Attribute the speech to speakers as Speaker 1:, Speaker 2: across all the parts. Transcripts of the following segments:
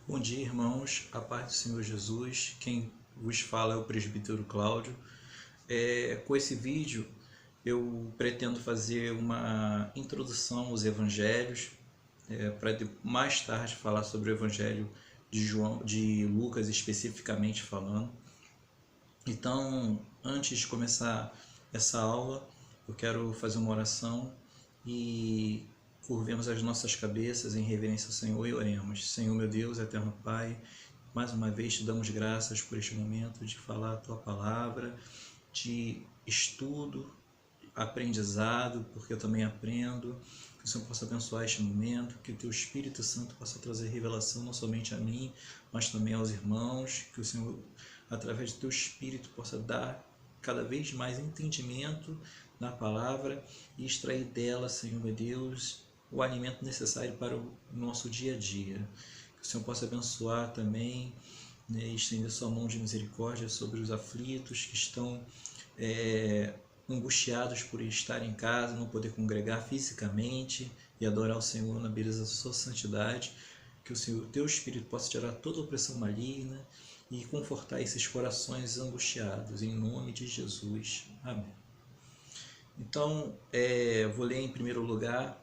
Speaker 1: Bom dia, irmãos. A paz do Senhor Jesus. Quem vos fala é o presbítero Cláudio. Com esse vídeo, eu pretendo fazer uma introdução aos evangelhos, para mais tarde falar sobre o evangelho de Lucas, especificamente falando. Então, antes de começar essa aula, eu quero fazer uma oração e curvemos as nossas cabeças em reverência ao Senhor e oremos. Senhor, meu Deus, eterno Pai, mais uma vez te damos graças por este momento de falar a Tua palavra, de estudo, aprendizado, porque eu também aprendo. Que o Senhor possa abençoar este momento, que o Teu Espírito Santo possa trazer revelação não somente a mim, mas também aos irmãos, que o Senhor, através do Teu Espírito, possa dar cada vez mais entendimento na palavra e extrair dela, Senhor meu Deus, o alimento necessário para o nosso dia a dia. Que o Senhor possa abençoar também, né, e estender sua mão de misericórdia sobre os aflitos que estão angustiados por estar em casa, não poder congregar fisicamente e adorar o Senhor na beleza da sua santidade. Que o Senhor, teu Espírito, possa tirar toda opressão maligna e confortar esses corações angustiados, em nome de Jesus. Amém. Então, vou ler em primeiro lugar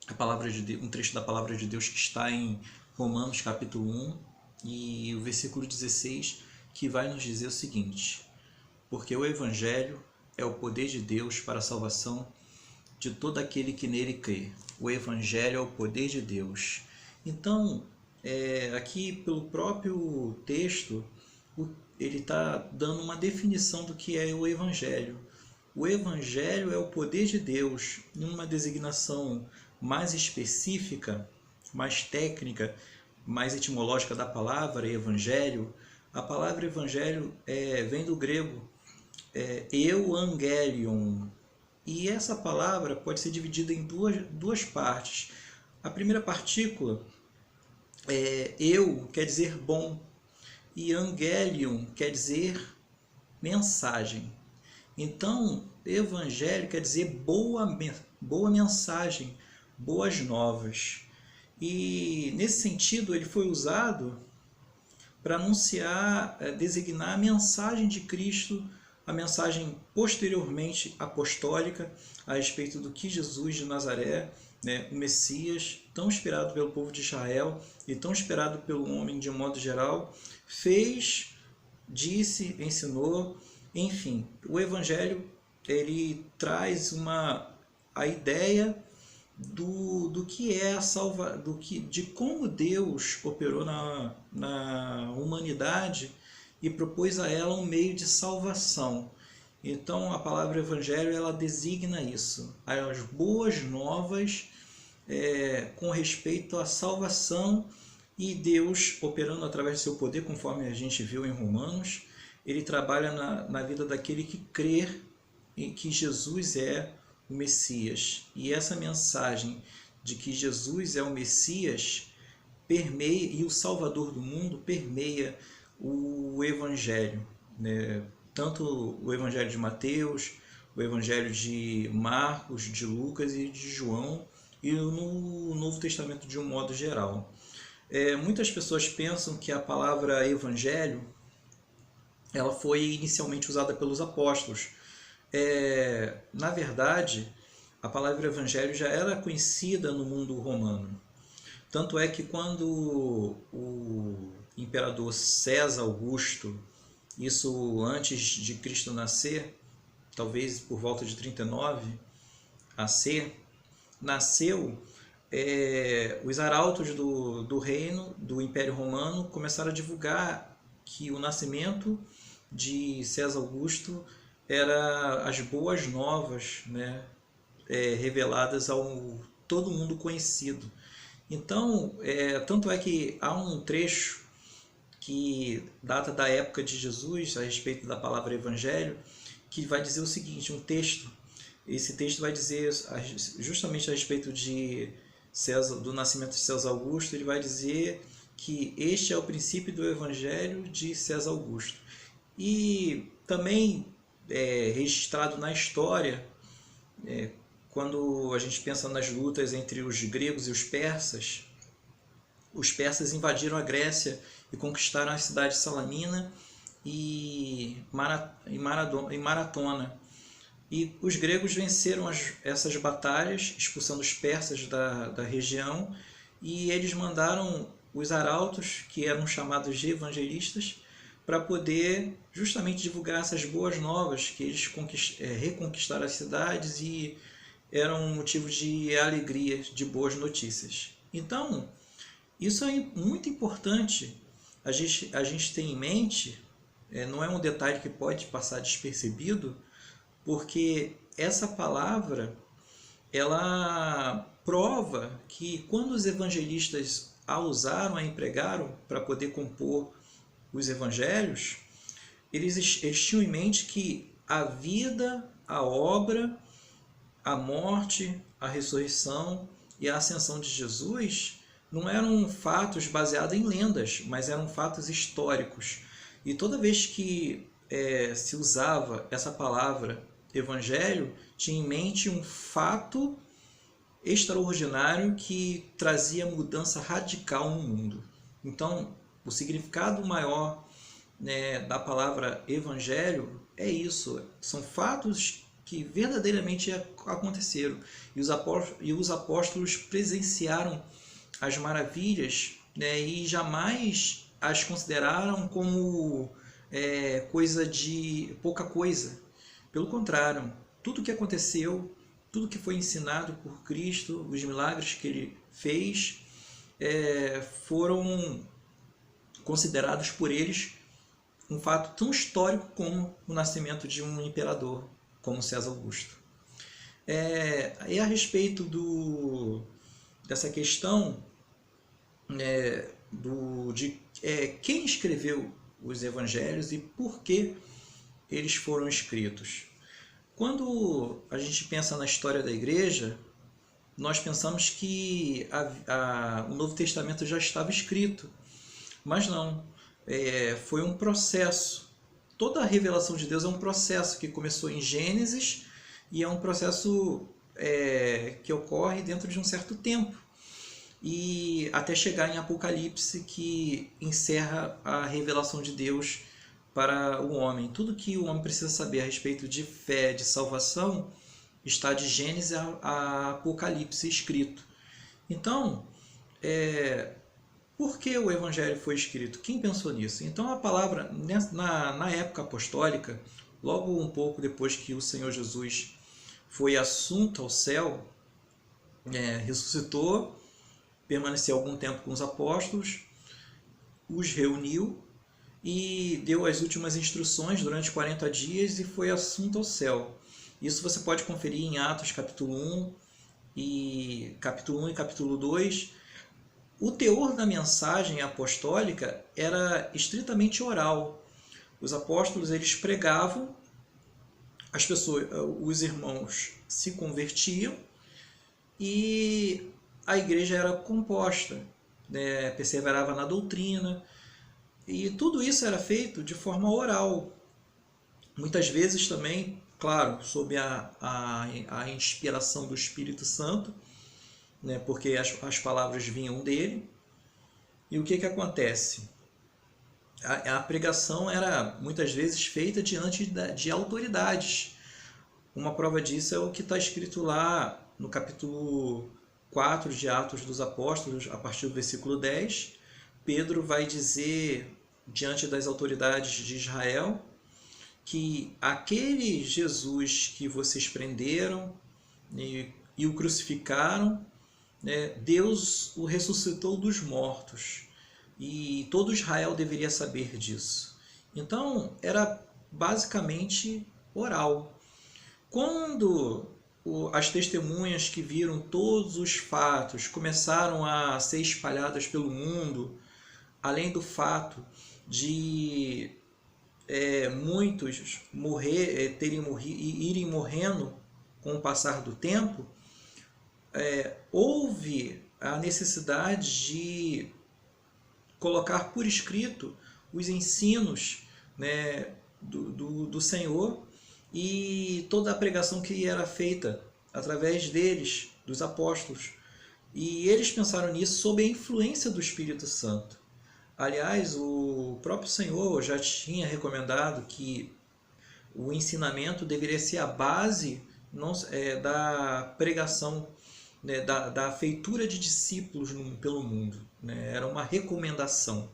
Speaker 1: a palavra de Deus, um trecho da palavra de Deus que está em Romanos capítulo 1 e o versículo 16, que vai nos dizer o seguinte: porque o Evangelho é o poder de Deus para a salvação de todo aquele que nele crê. O Evangelho é o poder de Deus. Então, aqui pelo próprio texto, ele está dando uma definição do que é o Evangelho. O Evangelho é o poder de Deus, em uma designação mais específica, mais técnica, mais etimológica da palavra Evangelho. A palavra Evangelho vem do grego euangelion, e essa palavra pode ser dividida em duas partes. A primeira partícula eu quer dizer bom e angelion quer dizer mensagem. Então, evangelho quer dizer boa mensagem, boas novas. E nesse sentido ele foi usado para anunciar, designar a mensagem de Cristo, a mensagem posteriormente apostólica a respeito do que Jesus de Nazaré, né, o Messias, tão esperado pelo povo de Israel e tão esperado pelo homem de um modo geral, fez, disse, ensinou, enfim. O Evangelho ele traz a ideia do que é de como Deus operou na humanidade e propôs a ela um meio de salvação. Então a palavra evangelho ela designa isso, as boas novas com respeito à salvação, e Deus operando através do seu poder, conforme a gente viu em Romanos, ele trabalha na vida daquele que crê em que Jesus é o Messias. E essa mensagem de que Jesus é o Messias permeia, e o Salvador do mundo permeia o Evangelho, né? Tanto o Evangelho de Mateus, o Evangelho de Marcos, de Lucas e de João, e no Novo Testamento de um modo geral. Muitas pessoas pensam que a palavra Evangelho ela foi inicialmente usada pelos apóstolos. Na verdade, a palavra Evangelho já era conhecida no mundo romano. Tanto é que quando o imperador César Augusto, isso antes de Cristo nascer, talvez por volta de 39 AC, nasceu, os arautos do reino, do Império Romano, começaram a divulgar que o nascimento de César Augusto era as boas novas, né, reveladas ao todo mundo conhecido. Então, tanto é que há um trecho que data da época de Jesus, a respeito da palavra evangelho, que vai dizer o seguinte, um texto, esse texto vai dizer justamente a respeito de César, do nascimento de César Augusto, ele vai dizer que este é o princípio do evangelho de César Augusto. E também registrado na história, quando a gente pensa nas lutas entre os gregos e os persas, os persas invadiram a Grécia e conquistaram a cidade de Salamina e Maratona. E os gregos venceram essas batalhas, expulsando os persas da região, e eles mandaram os arautos, que eram chamados de evangelistas, para poder justamente divulgar essas boas novas, que eles reconquistaram as cidades e eram um motivo de alegria, de boas notícias. Então, isso é muito importante a gente ter em mente, não é um detalhe que pode passar despercebido, porque essa palavra, ela prova que quando os evangelistas a usaram, a empregaram para poder compor os evangelhos, eles tinham em mente que a vida, a obra, a morte, a ressurreição e a ascensão de Jesus não eram fatos baseados em lendas, mas eram fatos históricos. E toda vez que se usava essa palavra evangelho, tinha em mente um fato extraordinário que trazia mudança radical no mundo. Então, o significado maior, né, da palavra evangelho é isso, são fatos que verdadeiramente aconteceram, e os apóstolos presenciaram as maravilhas, né, e jamais as consideraram como coisa de pouca coisa. Pelo contrário, tudo que aconteceu, tudo que foi ensinado por Cristo, os milagres que ele fez, foram considerados por eles um fato tão histórico como o nascimento de um imperador, como César Augusto. E a respeito dessa questão de quem escreveu os evangelhos e por que eles foram escritos. Quando a gente pensa na história da igreja, nós pensamos que o Novo Testamento já estava escrito, mas não. Foi um processo. Toda a revelação de Deus é um processo que começou em Gênesis e é um processo que ocorre dentro de um certo tempo, e até chegar em Apocalipse, que encerra a revelação de Deus para o homem. Tudo que o homem precisa saber a respeito de fé, de salvação, está de Gênesis a Apocalipse escrito. Então, por que o Evangelho foi escrito? Quem pensou nisso? Então, a palavra, na época apostólica, logo um pouco depois que o Senhor Jesus foi assunto ao céu, ressuscitou, permaneceu algum tempo com os apóstolos, os reuniu e deu as últimas instruções durante 40 dias e foi assunto ao céu. Isso você pode conferir em Atos capítulo 1 e capítulo 2. O teor da mensagem apostólica era estritamente oral. Os apóstolos, eles pregavam, as pessoas, os irmãos se convertiam e a igreja era composta, né? Perseverava na doutrina, e tudo isso era feito de forma oral. Muitas vezes também, claro, sob a inspiração do Espírito Santo, né? Porque as palavras vinham dele. E o que acontece? A pregação era muitas vezes feita diante de autoridades. Uma prova disso é o que está escrito lá no capítulo 4 de Atos dos Apóstolos, a partir do versículo 10. Pedro vai dizer diante das autoridades de Israel que aquele Jesus que vocês prenderam e o crucificaram, né, Deus o ressuscitou dos mortos, e todo Israel deveria saber disso. Então, era basicamente oral. Quando as testemunhas que viram todos os fatos começaram a ser espalhadas pelo mundo, além do fato de muitos irem morrendo com o passar do tempo, houve a necessidade de colocar por escrito os ensinos, né, do Senhor, e toda a pregação que era feita através deles, dos apóstolos. E eles pensaram nisso sob a influência do Espírito Santo. Aliás, o próprio Senhor já tinha recomendado que o ensinamento deveria ser a base da pregação, né, da feitura de discípulos pelo mundo. Né? Era uma recomendação.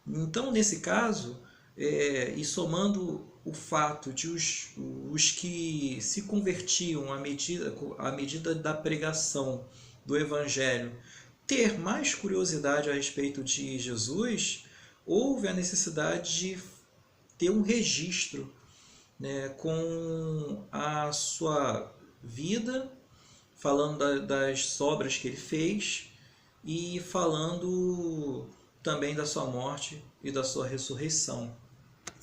Speaker 1: Então, nesse caso, e somando o fato de os que se convertiam à medida da pregação do Evangelho ter mais curiosidade a respeito de Jesus, houve a necessidade de ter um registro, né, com a sua vida, falando das obras que ele fez e falando também da sua morte e da sua ressurreição.